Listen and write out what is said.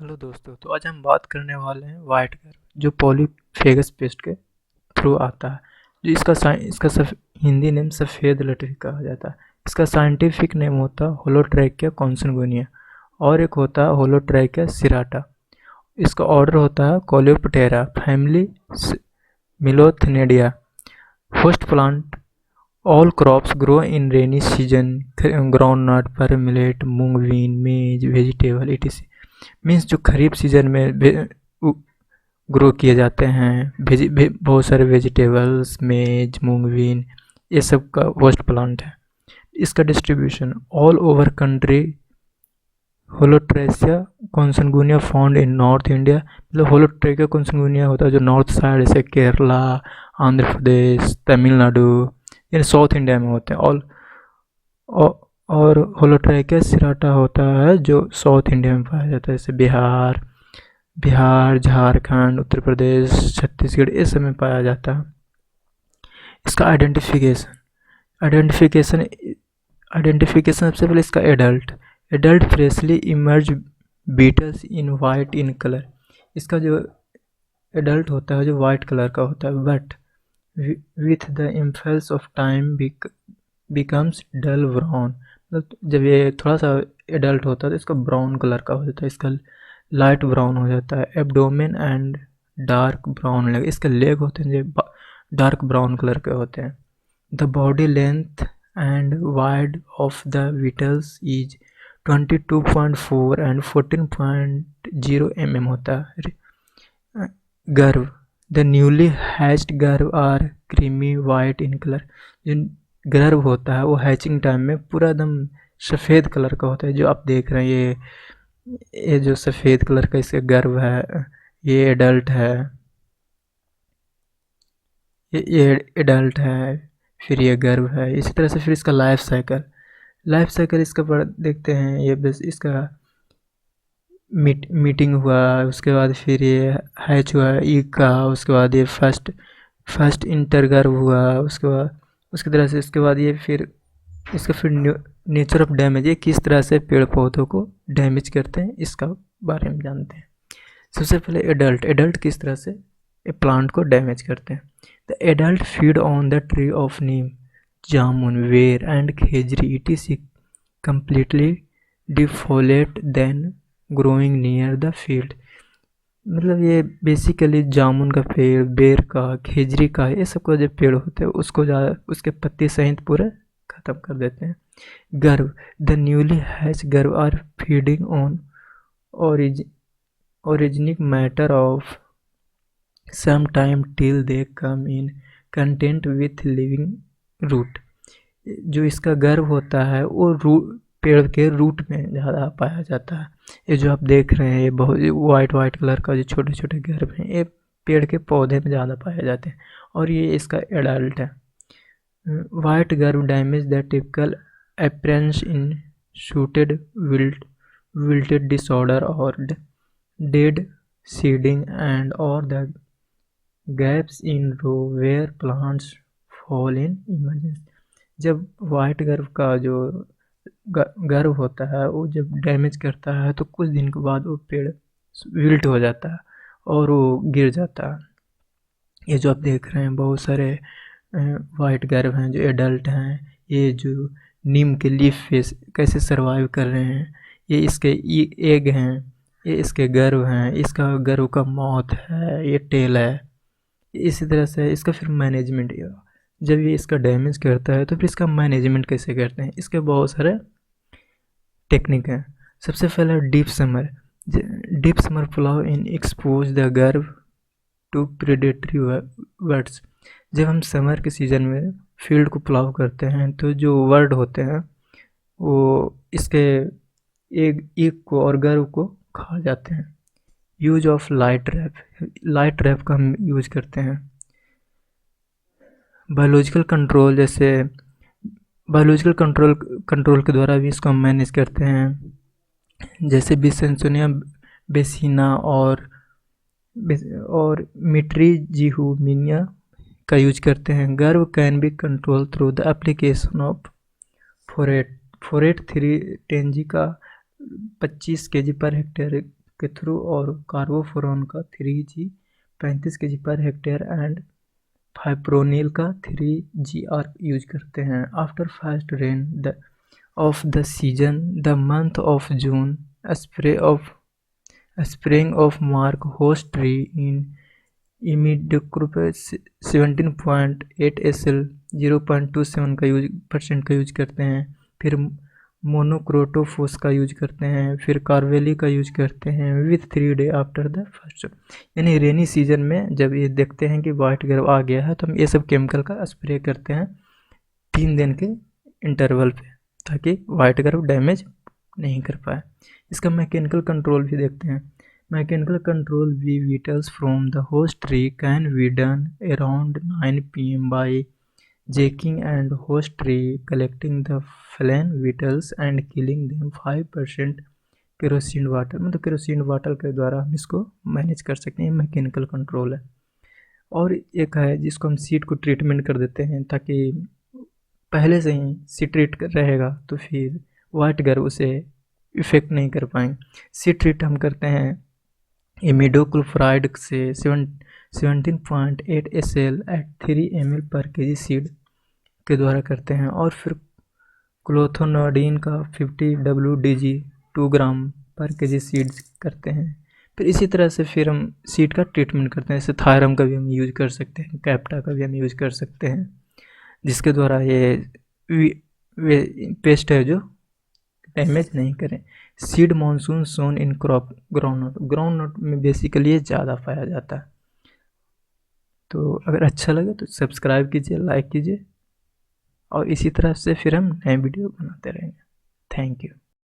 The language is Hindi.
हेलो दोस्तों, तो आज हम बात करने वाले हैं वाइट गर्व जो पॉलीफेगस पेस्ट के थ्रू आता है। जो इसका हिंदी नेम सफ़ेद लटरी कहा जाता है। इसका साइंटिफिक नेम होता है होलोट्रैकिया कॉन्सनगुनिया और एक होता है होलोट्रैकिया सिराटा। इसका ऑर्डर होता है Coleoptera, family Melolonthidae. Host plant all crops grow in rainy season, groundnut पर millet moong bean maize vegetable it means जो खरीफ सीजन में ग्रो किए जाते हैं बहुत सारे वेजिटेबल्स मेज मूंग बीन ये सब का होस्ट प्लांट है। इसका distribution all over country. Holotrichia consanguinea found in North India, मतलब होलोट्रेसिया कॉन्सनगुनिया होता है जो नॉर्थ साइड जैसे केरला, आंध्र प्रदेश, तमिलनाडु, ये साउथ इंडिया में होते हैं। और होलोट्रैकिया सिराटा होता है जो साउथ इंडिया में पाया जाता है, जैसे बिहार, झारखंड, उत्तर प्रदेश, छत्तीसगढ़ इस सब में पाया जाता है। इसका आइडेंटिफिकेशन सबसे पहले इसका adult freshly emerge beetles in white in colour. इसका जो एडल्ट होता है जो वाइट कलर का होता है, but with the impulse of time becomes dull brown. मतलब जब ये थोड़ा सा एडल्ट होता है तो इसका ब्राउन कलर का हो जाता है, इसका लाइट ब्राउन हो जाता है। Abdomen and dark brown leg, इसके लेग होते हैं जो डार्क ब्राउन कलर के होते हैं। The body length and wide of the beetles is 22.4 and 14.0 mm होता है। Grub the newly hatched grub are creamy white in colour. जो गर्व होता है वो हैचिंग टाइम में पूरा एकदम सफ़ेद कलर का होता है, जो आप देख रहे हैं ये जो सफ़ेद कलर का इसका गर्व है, ये एडल्ट है, ये एडल्ट है, फिर ये गर्व है। इसी तरह से फिर इसका लाइफ साइकिल इसका देखते हैं। ये बस इसका मीटिंग हुआ, उसके बाद फिर ये हैच हुआ ईग का, उसके बाद ये फर्स्ट इंटर गर्व हुआ, उसके बाद उसकी तरह से इसके बाद ये फिर इसका फिर नेचर ऑफ डैमेज, ये किस तरह से पेड़ पौधों को डैमेज करते हैं इसका बारे में जानते हैं। सबसे पहले एडल्ट किस तरह से ये प्लांट को डैमेज करते हैं। The adult feed on the tree of neem, jamun, ber and khejri. It is completely defoliate then growing near the field. मतलब ये बेसिकली जामुन का पेड़, बेर का, खेजरी का, ये सब का जो पेड़ होते हैं उसको ज़्यादा उसके पत्ते सहित पूरे ख़त्म कर देते हैं। Grub the newly hatch grub are feeding on organic matter of some time till they come in content with living root. जो इसका गर्व होता है वो पेड़ के रूट में ज़्यादा पाया जाता है। ये जो आप देख रहे हैं ये बहुत वाइट कलर का जो छोटे छोटे गर्व हैं ये पेड़ के पौधे में ज़्यादा पाए जाते हैं और ये इसका एडल्ट है। White grub damage the typical appearance in shooted wilted disorder और डेड सीडिंग एंड और the gaps in row where plants fall in emergency. जब वाइट गर्व का जो गर्व होता है वो जब डैमेज करता है तो कुछ दिन के बाद वो पेड़ विल्ट हो जाता है और वो गिर जाता है। ये जो आप देख रहे हैं बहुत सारे वाइट गर्व हैं जो एडल्ट हैं, ये जो नीम के लीफ पे कैसे सरवाइव कर रहे हैं, ये इसके एग हैं, ये इसके गर्व हैं, इसका गर्व का माउथ है, ये टेल है। इसी तरह से इसका फिर मैनेजमेंट, जब ये इसका डैमेज करता है तो फिर इसका मैनेजमेंट कैसे करते हैं, इसके बहुत सारे टेक्निक हैं। सबसे पहला deep summer plough in expose the गर्व टू प्रेडेटरी वर्ड्स। जब हम समर के सीज़न में फील्ड को प्लाव करते हैं तो जो वर्ड होते हैं वो इसके एक को और गर्व को खा जाते हैं। यूज ऑफ लाइट रैप का हम यूज करते हैं। बायोलॉजिकल कंट्रोल, जैसे बायोलॉजिकल कंट्रोल के द्वारा भी इसको हम मैनेज करते हैं, जैसे बिसेंसोनिया बेसिना और मिट्रीजिहुमिनिया का यूज करते हैं। गर्व can be control through the application of फोरेट 310G का 25 kg पर हेक्टेयर के थ्रू और कार्बोफोरॉन का 3G 35 kg per hectare and fipronil का 3 GR यूज करते हैं। After first rain of the season the month of June spraying of mark host tree in imidacloprid 17.8 SL 0.27 का यूज करते हैं। फिर मोनोक्रोटोफोस का यूज करते हैं। फिर कार्वेली का यूज करते हैं with 3 day after the first. यानी रेनी सीजन में जब ये देखते हैं कि वाइट गर्व आ गया है तो हम ये सब केमिकल का स्प्रे करते हैं 3 दिन के इंटरवल पे, ताकि वाइट गर्व डैमेज नहीं कर पाए। इसका मैकेनिकल कंट्रोल भी देखते हैं। Mechanical control vitals from the host tree can be done around 9 PM by jacking and host tree, collecting the fallen vitals and killing them 5% kerosene water, मतलब केरोसिन वाटर के द्वारा हम इसको मैनेज कर सकते हैं। मैकेनिकल कंट्रोल है। और एक है जिसको हम सीड को ट्रीटमेंट कर देते हैं, ताकि पहले से ही सीड ट्रीट रहेगा तो फिर वाइट गर्व उसे इफेक्ट नहीं कर पाएंगे। सीड ट्रीट हम करते हैं इमिडाक्लोप्रिड से 17.8 SL एट 3 ml पर kg सीड के द्वारा करते हैं। और फिर क्लोथोनोडिन का 50 WDG 2 ग्राम पर kg सीड करते हैं। फिर इसी तरह से फिर हम सीड का ट्रीटमेंट करते हैं। जैसे थायरम का भी हम यूज कर सकते हैं, कैप्टा का भी हम यूज कर सकते हैं, जिसके द्वारा ये पेस्ट है जो डैमेज नहीं करें। Seed monsoon sown in crop groundnut में बेसिकली ये ज़्यादा पाया जाता है। तो अगर अच्छा लगे तो सब्सक्राइब कीजिए, लाइक कीजिए, और इसी तरह से फिर हम नए वीडियो बनाते रहेंगे। Thank you.